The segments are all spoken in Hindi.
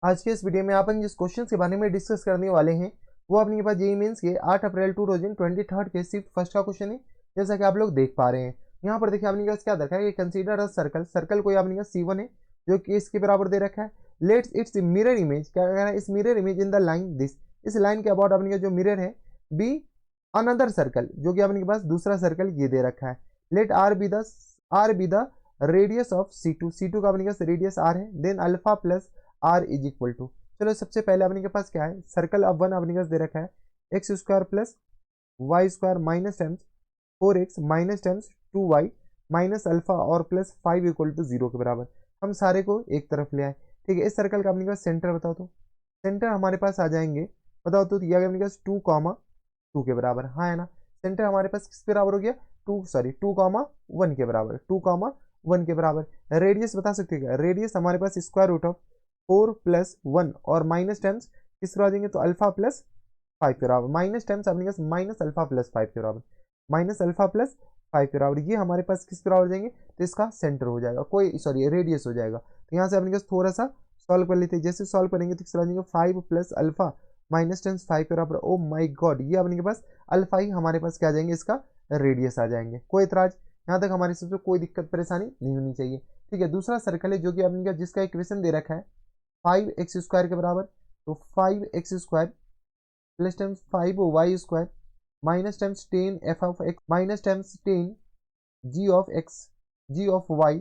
आज के इस वीडियो में अपन जिस क्वेश्चन के बारे में डिस्कस करने वाले हैं वो अपने पास जेईई मेंस के 8 अप्रैल 2023 के शिफ्ट फर्स्ट का क्वेश्चन है। जैसा कि आप लोग देख पा रहे हैं यहाँ पर देखिए आपने पास क्या देखा है कि कंसीडर अ सर्कल, सर्कल कोई आपने पास C1 है जो कि इसके बराबर दे रखा है। लेट्स इट्स मिरर इमेज, क्या कह रहा है, इस mirror image in the line this, इस लाइन के अबाउट अपने जो मिरर है बी अनदर सर्कल, जो कि अपने पास दूसरा सर्कल ये दे रखा है। Let r be the radius of C2, C2 का अपने पास रेडियस R है, then alpha plus r is equal to, चलो सबसे पहले अपने के पास क्या है, सर्कल अब वन अपने पास दे रखा है x square plus y square minus times 4x minus times 2y minus alpha और प्लस 5 इक्वल टू 0 के बराबर। हम सारे को एक तरफ ले आए। ठीक है, इस सर्कल का अपने पास सेंटर बताओ तो सेंटर हमारे पास आ जाएंगे, बताओ तो यह अपने पास 2, के बराबर, हाँ है ना। सेंटर हमारे पास किस बराबर हो गया, 2,1 के बराबर, 2,1 के बराबर। रेडियस बता सकते हैं, रेडियस हमारे पास स्क्वायर रूट ऑफ 4+1 और माइनस टेम्स किस तरह आ जाएंगे तो अल्फा प्लस 5 के बराबर, माइनस टेम्स अपने पास माइनस अल्फा प्लस 5 के बराबर, माइनस अल्फा प्लस 5 के बराबर। ये हमारे पास किस बराबर हो जाएंगे तो इसका सेंटर हो जाएगा, कोई सॉरी रेडियस हो जाएगा। तो यहाँ से अपने पास थोड़ा सा सॉल्व कर लेते हैं। जैसे सॉल्व करेंगे तो किस तरह आ जाएंगे 5 प्लस अल्फा माइनस टेम्स 5 के बराबर। ओ माई गॉड, ये अपने के पास अल्फा ही हमारे पास क्या आ जाएंगे, इसका रेडियस आ जाएंगे। कोई इतराज, यहाँ तक हमारे सबसे कोई दिक्कत परेशानी नहीं होनी चाहिए। ठीक है, दूसरा सर्कल है जो कि अपने जिसका इक्वेशन दे रखा है 5x स्क्वायर के बराबर, तो 5x square plus times 5y square minus times 10 f of x minus times 10 g of x g of y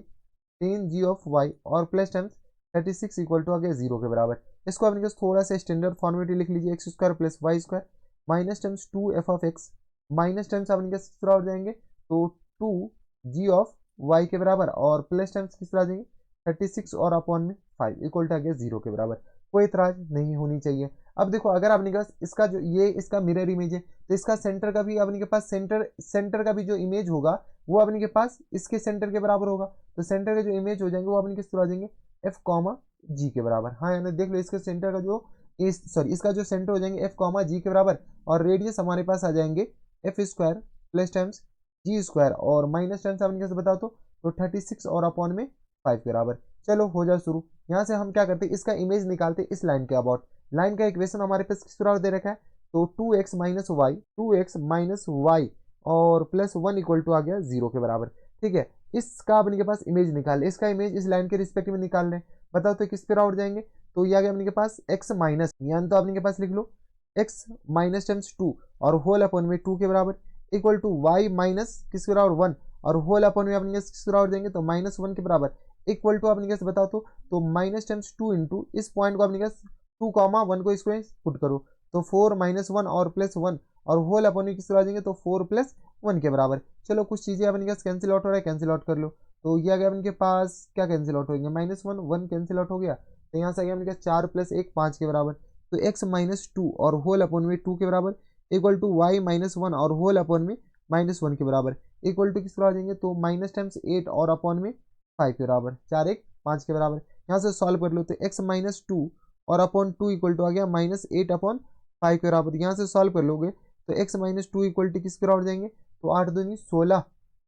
10 g of y और प्लस टेम्स 36 इक्वल टू आ गया 0 के बराबर। इसको अपने पास थोड़ा सा स्टैंडर्ड फॉर्मेट लिख लीजिए, x square plus y square minus times 2 f of x minus times अपने पास किस तरह हो जाएंगे तो 2 जी ऑफ वाई के बराबर और प्लस टेम्स किस तरह आ जाएंगे 36 और अपॉन में 5 इक्वल टू आ गया 0 के बराबर। कोई इतराज नहीं होनी चाहिए। अब देखो अगर आपने पास इसका जो ये इसका मिरर इमेज है तो इसका सेंटर का भी अपने के पास सेंटर का भी जो इमेज होगा वो अपने के पास इसके सेंटर के बराबर होगा। तो सेंटर के जो इमेज हो जाएंगे वो अपने किस तरह आ जाएंगे एफ कॉमा जी के बराबर। हाँ यानी देख लो इसके सेंटर का जो इसका जो सेंटर हो जाएंगे एफ कॉमा जी के बराबर और रेडियस हमारे पास आ जाएंगे F square plus times g square और माइनस टाइम्स अपने कैसे बताओ तो 36 और अपॉन में 5 के बराबर। चलो हो जाए शुरू। यहाँ से हम क्या करते हैं, इसका इमेज निकालते इस लाइन के अबाउट। लाइन का इक्वेशन हमारे पास किस तरह दे रखा है तो 2x माइनस वाई और प्लस 1 इक्वल टू आ गया 0 के बराबर। ठीक है, इसका अपने के पास इमेज निकाल, इसका इमेज इस लाइन के रिस्पेक्ट में निकाल रहे हैं। बताओ तो किस पे आउट जाएंगे तो ये आ गया अपने के पास x माइनस, यानी तो अपने के पास लिख लो x माइनस टाइम्स 2 और होल अपॉन में 2 के बराबर इक्वल टू y माइनस किस के बराबर 1 और होल अपॉन में अपने किस बराबर देंगे तो -1 के बराबर इक्वल टू अपने कैसे बताओ तो माइनस टाइम्स 2 इंटू इस पॉइंट को अपने कैसे 2,1 को इसको पुट करो तो 4-1 और प्लस 1 और होल अपॉन में किस तरह आ जाएंगे तो 4+1 के बराबर। चलो कुछ चीजें अपने पास कैंसिल आउट हो रहा है, कैंसिल आउट कर लो। तो ये आ गया अपने पास क्या कैंसिल आउट हो गया -1 कैंसिल आउट हो गया। तो यहाँ से आ गया अपने 4 + 1 5 के बराबर। तो x-2 और होल अपॉन में 2 के बराबर इक्वल टू y-1 और होल अपॉन में -1 के बराबर इक्वल टू किस तरह आ जाएंगे तो माइनस टाइम्स 8 और अपॉन में 5 के बराबर, 4 1 5 के बराबर। यहाँ से सॉल्व कर लो तो x-2 और अपॉन 2 इक्वल टू आ गया -8 अपॉन 5 के बराबर। यहाँ से सॉल्व कर लोगे तो x-2 इक्वल टू किस के बराबर जाएंगे तो 8 दूनी 16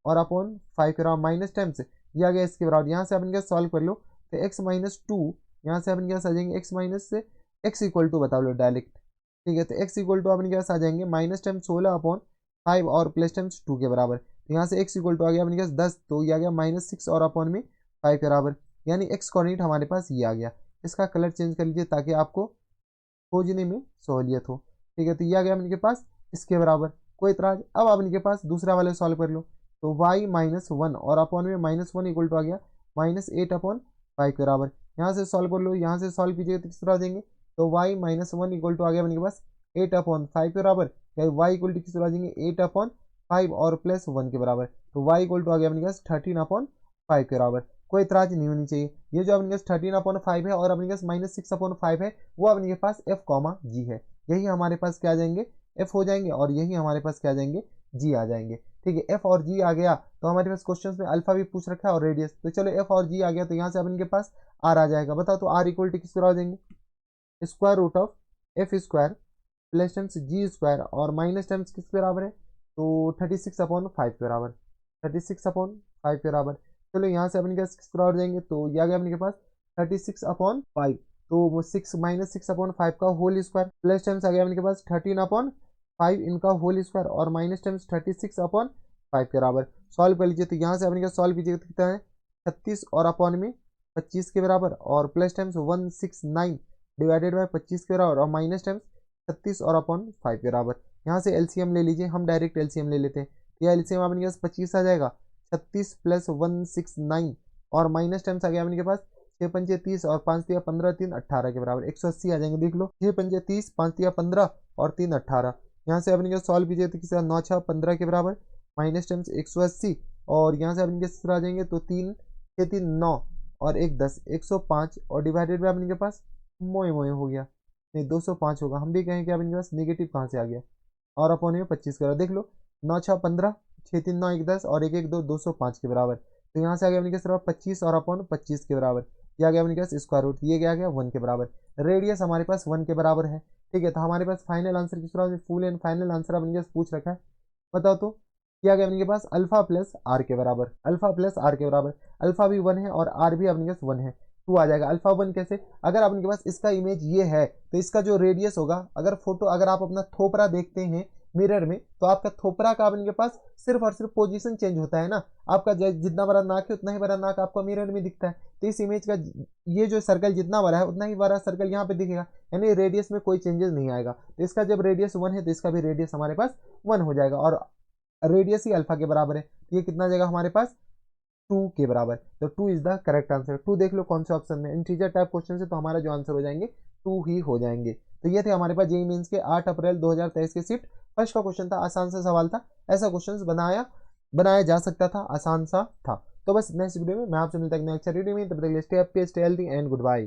और अपॉन 5 के बराबर माइनस टाइम्स ये आ गया इसके बराबर। यहाँ से अपन क्या सॉल्व कर लो तो x-2 यहाँ से अपन क्या आ जाएंगे x माइनस से x इक्वल टू बता लो डायरेक्ट। ठीक है, तो x इक्वल टू अपन क्या आ जाएंगे माइनस टाइम 16 अपॉन 5 और प्लस टाइम्स 2 के बराबर। तो यहाँ से x इक्वल टू आ गया अपने पास 10, तो ये आ गया -6 और अपॉन में 5 के बराबर, यानी x कोऑर्डिनेट हमारे पास ये आ गया। इसका कलर चेंज कर लीजिए ताकि आपको खोजने में सहूलियत हो। ठीक है, तो ये आ गया अपने पास इसके बराबर। कोई इतराज, अब अपने पास दूसरा वाले सॉल्व कर लो तो y-1 और अपॉन में -1 इक्वल टू आ गया -8 अपॉन 5 के बराबर। यहाँ से सॉल्व कर लो, यहाँ से सॉल्व कीजिएगा तो किस तरह देंगे तो y-1 इक्वल टू आ गया अपने पास 8 अपॉन 5 के बराबर, या y इक्वल टू किस तरह देंगे 8 अपॉन 5 और प्लस 1 के बराबर। तो y इक्वल टू आ गया अपने पास 13 अपॉन 5 के बराबर। कोई इतराज नहीं होनी चाहिए। ये जो अपने पास 13 अपॉन 5 है और अपने पास -6 अपॉन 5 है वो अपने पास f कॉमा जी है। यही हमारे पास क्या आ जाएंगे f हो जाएंगे और यही हमारे पास क्या आ जाएंगे जी आ जाएंगे। ठीक है, f और g आ गया तो हमारे पास क्वेश्चन में अल्फा भी पूछ रखा है और रेडियस। तो चलो f और g आ गया तो यहाँ से अपने पास r आ जाएगा। बताओ तो r इक्वल टू किस तरह आ जाएंगे square root of f square plus times g square और माइनस टाइम्स किसके बराबर है तो 36 अपॉन 5 के बराबर, 36 अपॉन 5 के बराबर। चलो यहाँ से अपने पास किस बराबर जाएंगे तो ये आ गया अपने के पास 36 अपॉन 5 तो 6 -6/5 का होल स्क्वायर प्लस टाइम्स आ गया अपने के पास 13/5 इनका होल स्क्वायर और माइनस टाइम्स 36/5 के बराबर। सॉल्व कर लीजिए, तो यहाँ से अपने का सॉल्व कीजिए तो कितना है 36 और अपॉन में 25 के बराबर और प्लस टाइम्स 169 डिवाइडेड बाय 25 के बराबर और माइनस टाइम्स 36 और अपॉन 5 के बराबर। यहाँ से एलसीएम ले लीजिए, हम डायरेक्ट एलसीएम ले लेते हैं। यह एलसीएम अपने पास 25 आ जाएगा, 36 प्लस 169 और माइनस टाइम्स आ गया अपने के पास 6 पंजे 30 और 5 तिया 15 3 18 के बराबर 180 आ जाएंगे। देख लो 6 पंजे 30 5 तिया 15 और 3 18। यहाँ से अपने सॉल्व कीजिए तो किसी 9 6 15 के बराबर माइनस टाइम्स 180 और यहाँ से अपने के आ जाएंगे तो 3 6 3 9 और 1 10 105 और डिवाइडेड बाय अपने के पास मोए मोए हो गया, नहीं 205 होगा। हम भी कहें कि अपने पास नेगेटिव कहाँ से आ गया और अपॉन में 25 करो। देख लो 9 6 15 6 3 9 1 10 और 1 1 2 205 के बराबर। तो यहाँ से आ गया अपने सिर्फ 25 और अपॉन 25 के बराबर। यह आ गया अपने पास स्क्वायर रूट, ये क्या आ गया 1 के बराबर। रेडियस हमारे पास 1 के बराबर है। ठीक है, तो हमारे पास फाइनल आंसर किस तरह फुल एंड फाइनल आंसर अपने पास पूछ रखा है, बताओ तो क्या आ गया अपने पास अल्फा प्लस आर के बराबर। अल्फा प्लस आर के बराबर, अल्फा भी 1 है और आर भी अपने पास 1 है, 2 आ जाएगा। अल्फा 1 कैसे, अगर अपने के पास इसका इमेज ये है तो इसका जो रेडियस होगा, अगर फोटो अगर आप अपना थोपरा देखते हैं मिरर में तो आपका थोपरा का अपने के पास सिर्फ और सिर्फ पोजीशन चेंज होता है ना। आपका जितना बड़ा नाक है उतना ही बड़ा नाक आपको मिरर में दिखता है। तो इस इमेज का ये जो सर्कल जितना बड़ा है उतना ही बड़ा सर्कल यहाँ पे दिखेगा, यानी रेडियस में कोई चेंजेस नहीं आएगा। तो इसका जब रेडियस 1 है तो इसका भी रेडियस हमारे पास 1 हो जाएगा और रेडियस ही अल्फा के बराबर है। तो ये कितना जाएगा हमारे पास 2 के बराबर। तो 2 इज द करेक्ट आंसर। 2 देख लो कौन से ऑप्शन में, इंटीजर टाइप क्वेश्चन से तो हमारा जो आंसर हो जाएंगे 2 ही हो जाएंगे। तो ये थे हमारे पास जेईई मेंस के 8 अप्रैल 2023 के शिफ्ट फर्स्ट का क्वेश्चन था। आसान सा सवाल था, ऐसा क्वेश्चन बनाया जा सकता था, आसान सा था। तो बस नेक्स्ट वीडियो में मैं आपसे मिलता हूं नेक्स्ट वीडियो में, तब तक stay happy stay healthy and good bye.